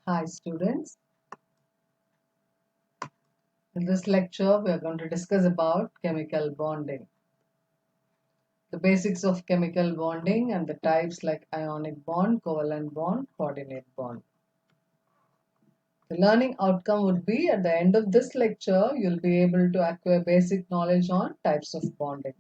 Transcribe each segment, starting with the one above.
Hi students, in this lecture we are going to discuss about chemical bonding. The basics of chemical bonding and the types like ionic bond, covalent bond, coordinate bond. The learning outcome would be at the end of this lecture you'll be able to acquire basic knowledge on types of bonding.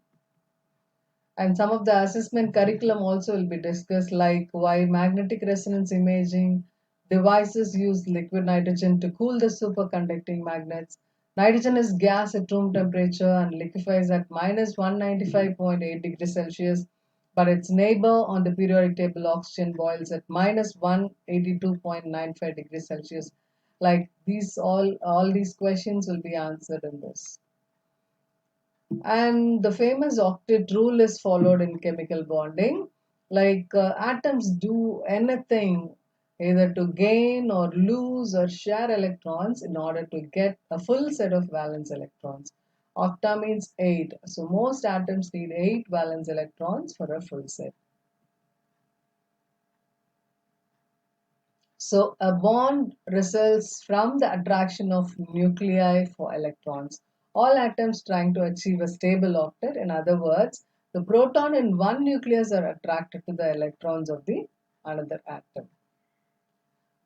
And some of the assessment curriculum also will be discussed like why magnetic resonance imaging devices use liquid nitrogen to cool the superconducting magnets. Nitrogen is gas at room temperature and liquefies at minus 195.8 degrees Celsius, but its neighbor on the periodic table oxygen boils at minus 182.95 degrees Celsius. Like these all these questions will be answered in this. And the famous octet rule is followed in chemical bonding. Like atoms do anything either to gain or lose or share electrons in order to get a full set of valence electrons. Octa means 8. So most atoms need 8 valence electrons for a full set. So a bond results from the attraction of nuclei for electrons. All atoms trying to achieve a stable octet. In other words, the proton in one nucleus are attracted to the electrons of the another atom.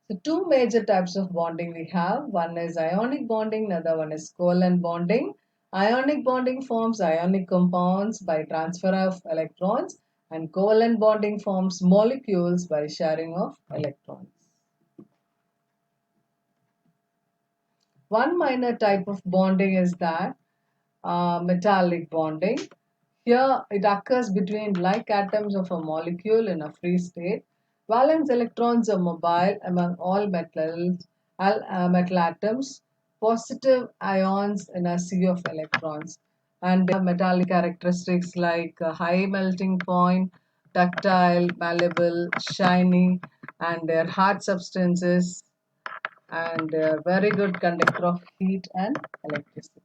So two major types of bonding we have. One is ionic bonding, another one is covalent bonding. Ionic bonding forms ionic compounds by transfer of electrons, and covalent bonding forms molecules by sharing of electrons. One minor type of bonding is that metallic bonding. Here it occurs between like atoms of a molecule in a free state. Valence electrons are mobile among all metal atoms, positive ions in a sea of electrons. And they have metallic characteristics like high melting point, ductile, malleable, shiny, and their hard substances, and they are very good conductor of heat and electricity.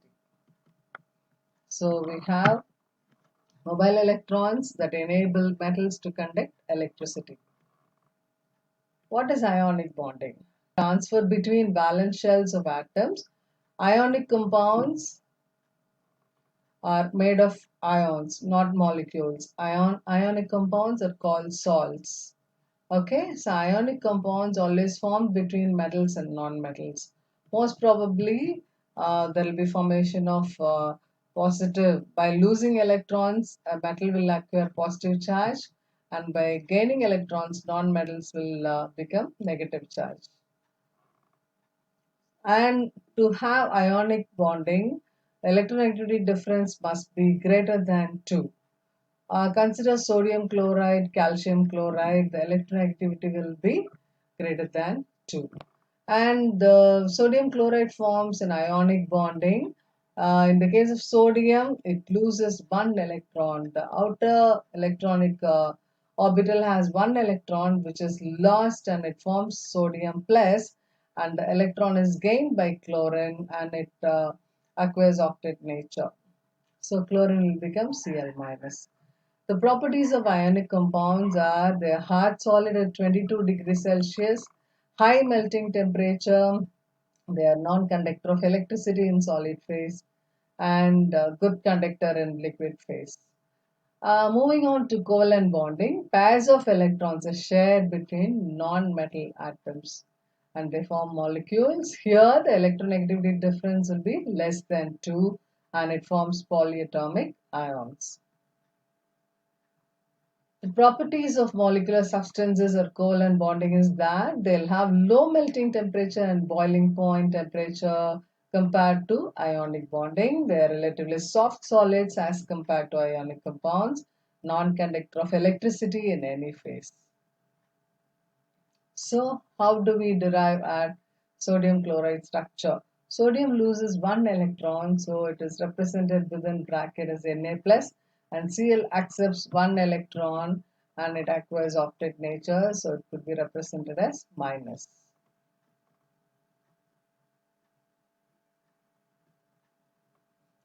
So we have mobile electrons that enable metals to conduct electricity. What is ionic bonding? Transfer between valence shells of atoms. Ionic compounds are made of ions, not molecules. Ionic compounds are called salts. Okay, so ionic compounds always formed between metals and non-metals. Most probably, there will be formation of positive. By losing electrons, a metal will acquire positive charge, and by gaining electrons, non-metals will become negative charge. And to have ionic bonding, the electronegativity difference must be greater than 2. Consider sodium chloride, calcium chloride, the electronegativity will be greater than 2. And the sodium chloride forms an ionic bonding. In the case of sodium, it loses one electron. The outer electronic orbital has one electron which is lost and it forms sodium plus, and the electron is gained by chlorine and it acquires octet nature. So chlorine will become Cl minus. The properties of ionic compounds are they are hard solid at 22 degrees Celsius, high melting temperature, they are non-conductor of electricity in solid phase, and good conductor in liquid phase. Moving on to covalent bonding, pairs of electrons are shared between non-metal atoms and they form molecules. Here the electronegativity difference will be less than 2 and it forms polyatomic ions. The properties of molecular substances or covalent bonding is that they'll have low melting temperature and boiling point temperature compared to ionic bonding. They are relatively soft solids as compared to ionic compounds, non-conductor of electricity in any phase. So how do we derive at sodium chloride structure? Sodium loses one electron, so it is represented within bracket as Na plus, and Cl accepts one electron and it acquires octet nature, so it could be represented as minus.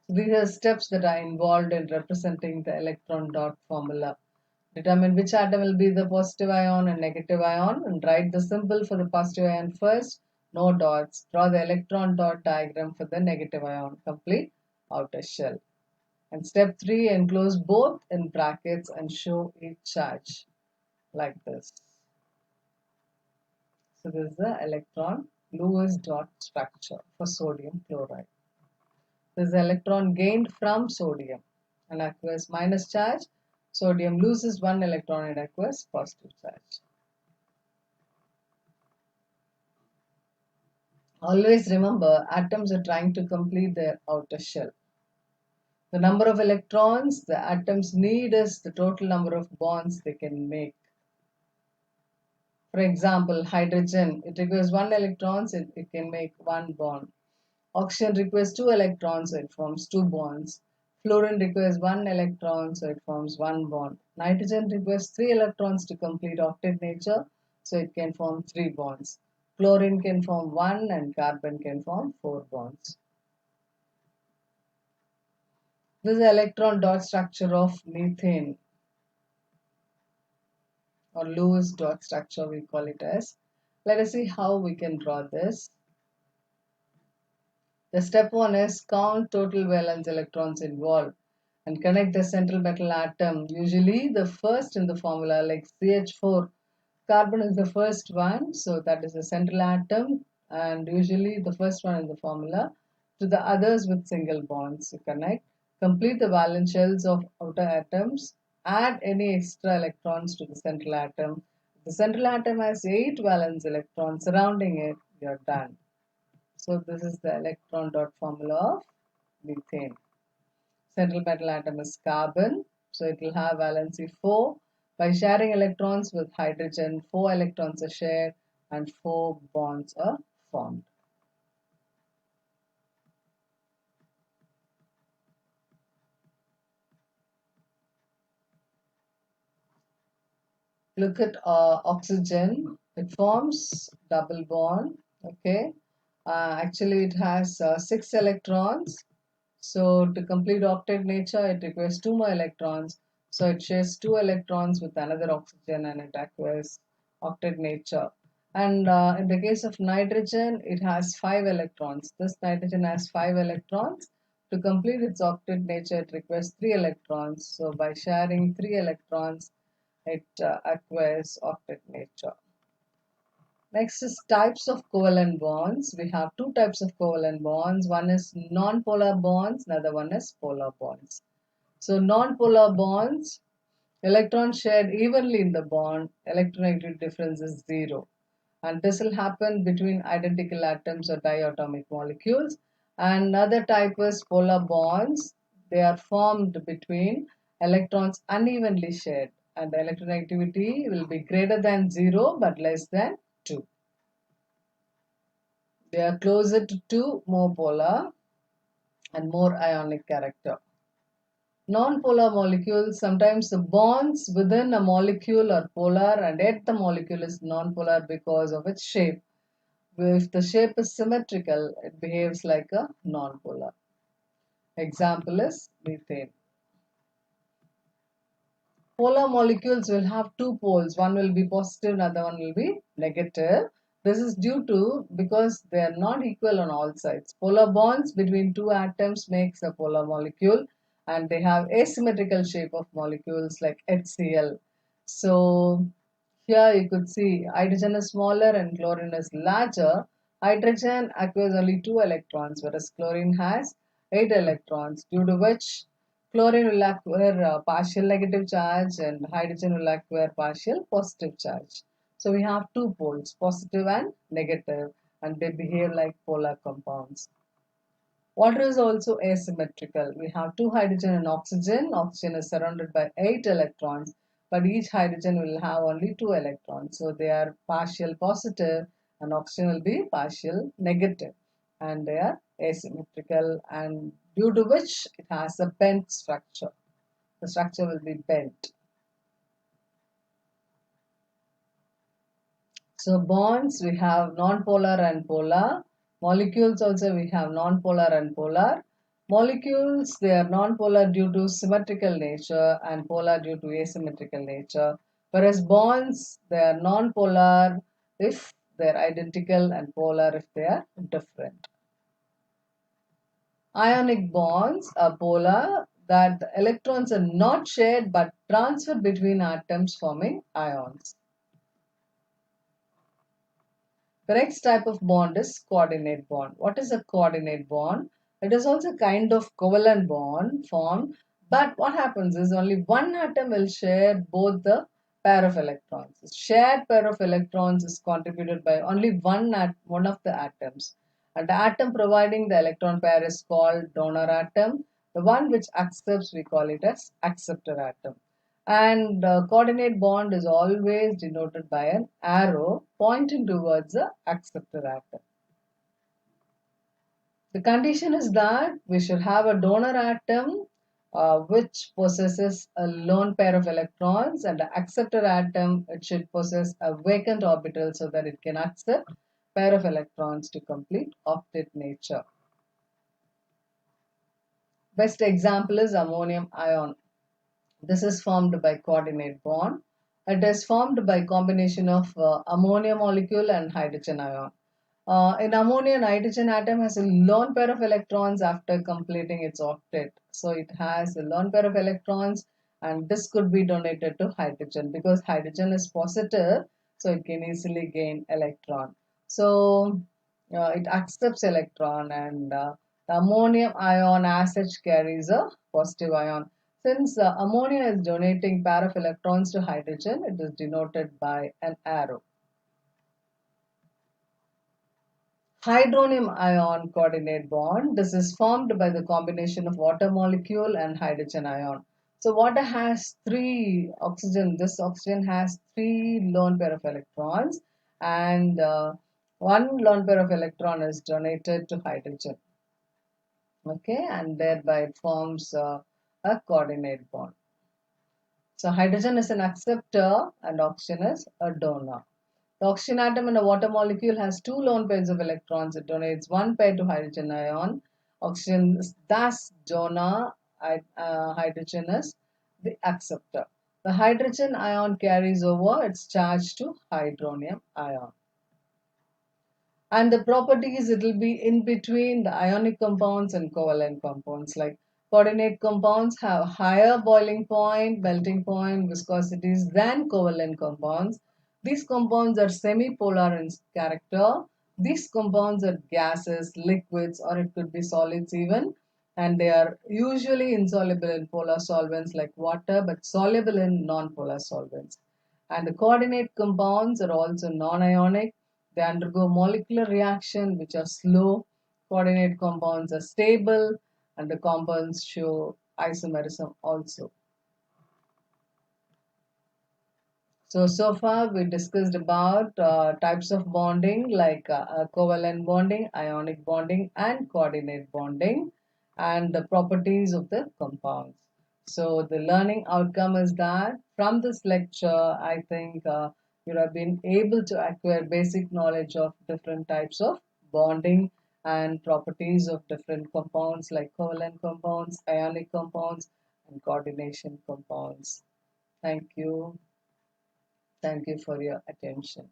These are steps that are involved in representing the electron dot formula. Determine which atom will be the positive ion and negative ion and write the symbol for the positive ion first. No dots. Draw the electron dot diagram for the negative ion. Complete outer shell. And step 3, enclose both in brackets and show each charge like this. So this is the electron Lewis dot structure for sodium chloride. This is the electron gained from sodium. An aqueous minus charge. Sodium loses one electron in aqueous positive charge. Always remember, atoms are trying to complete their outer shell. The number of electrons the atoms need is the total number of bonds they can make. For example, hydrogen, it requires one electron, so it can make one bond. Oxygen requires two electrons, so it forms two bonds. Fluorine requires one electron, so it forms one bond. Nitrogen requires three electrons to complete octet nature, so it can form three bonds. Chlorine can form one and carbon can form four bonds. This is the electron dot structure of methane, or Lewis dot structure we call it as. Let us see how we can draw this. The step 1 is count total valence electrons involved and connect the central metal atom. Usually the first in the formula, like CH4, carbon is the first one, so that is the central atom, and usually the first one in the formula. To the others with single bonds, you connect. Complete the valence shells of outer atoms. Add any extra electrons to the central atom. The central atom has 8 valence electrons surrounding it. You're done. So this is the electron dot formula of methane. Central metal atom is carbon, so it will have valency 4. By sharing electrons with hydrogen, 4 electrons are shared and 4 bonds are formed. Look at oxygen. It forms double bond. Okay. Actually, it has 6 electrons. So to complete octet nature, it requires 2 more electrons. So it shares 2 electrons with another oxygen and it acquires octet nature. And in the case of nitrogen, it has 5 electrons. This nitrogen has 5 electrons. To complete its octet nature, it requires 3 electrons. So by sharing 3 electrons, it acquires octet nature. Next is types of covalent bonds. We have two types of covalent bonds. One is non-polar bonds, another one is polar bonds. So non-polar bonds, electrons shared evenly in the bond, electronegativity difference is zero. And this will happen between identical atoms or diatomic molecules. And another type is polar bonds. They are formed between electrons unevenly shared, and the electronegativity will be greater than 0 but less than 2. They are closer to 2, more polar and more ionic character. Non-polar molecules, sometimes the bonds within a molecule are polar and yet the molecule is non-polar because of its shape. If the shape is symmetrical, it behaves like a non-polar. Example is methane. Polar molecules will have two poles. One will be positive, another one will be negative. This is due to because they are not equal on all sides. Polar bonds between two atoms makes a polar molecule and they have asymmetrical shape of molecules like HCl. So here you could see hydrogen is smaller and chlorine is larger. Hydrogen acquires only 2 electrons whereas chlorine has 8 electrons, due to which chlorine will acquire partial negative charge and hydrogen will acquire partial positive charge. So we have two poles, positive and negative, and they behave like polar compounds. Water is also asymmetrical. We have two hydrogen and oxygen. Oxygen is surrounded by 8 electrons, but each hydrogen will have only 2 electrons. So they are partial positive and oxygen will be partial negative. And they are asymmetrical, and due to which it has a bent structure. The structure will be bent. So bonds, we have non-polar and polar. Molecules also we have non-polar and polar. Molecules, they are non-polar due to symmetrical nature and polar due to asymmetrical nature, whereas bonds, they are non-polar if they are identical and polar if they are different. Ionic bonds are polar, that the electrons are not shared but transferred between atoms forming ions. The next type of bond is coordinate bond. What is a coordinate bond? It is also kind of covalent bond formed, but what happens is only one atom will share both the pair of electrons. The shared pair of electrons is contributed by only one of the atoms. And the atom providing the electron pair is called donor atom. The one which accepts, we call it as acceptor atom. And coordinate bond is always denoted by an arrow pointing towards the acceptor atom. The condition is that we should have a donor atom which possesses a lone pair of electrons, and the acceptor atom, it should possess a vacant orbital so that it can accept pair of electrons to complete octet nature. Best example is ammonium ion. This is formed by coordinate bond. It is formed by combination of ammonia molecule and hydrogen ion. In ammonia, nitrogen atom has a lone pair of electrons after completing its octet. So it has a lone pair of electrons, and this could be donated to hydrogen because hydrogen is positive, so it can easily gain electron. So it accepts electron, and the ammonium ion as such carries a positive ion. Since ammonia is donating pair of electrons to hydrogen, it is denoted by an arrow. Hydronium ion coordinate bond. This is formed by the combination of water molecule and hydrogen ion. So water has three oxygen. This oxygen has three lone pair of electrons, and one lone pair of electron is donated to hydrogen. Okay, and thereby it forms a coordinate bond. So hydrogen is an acceptor and oxygen is a donor. The oxygen atom in a water molecule has two lone pairs of electrons. It donates one pair to hydrogen ion. Oxygen is thus donor, hydrogen is the acceptor. The hydrogen ion carries over its charge to hydronium ion. And the properties, it will be in between the ionic compounds and covalent compounds. Like coordinate compounds have higher boiling point, melting point, viscosities than covalent compounds. These compounds are semi-polar in character. These compounds are gases, liquids, or it could be solids even, and they are usually insoluble in polar solvents like water but soluble in non-polar solvents. And the coordinate compounds are also non-ionic. They undergo molecular reaction which are slow. Coordinate compounds are stable, and the compounds show isomerism also. So far we discussed about types of bonding like covalent bonding, ionic bonding, and coordinate bonding, and the properties of the compounds. So the learning outcome is that from this lecture, I think you have been able to acquire basic knowledge of different types of bonding and properties of different compounds like covalent compounds, ionic compounds, and coordination compounds. Thank you. Thank you for your attention.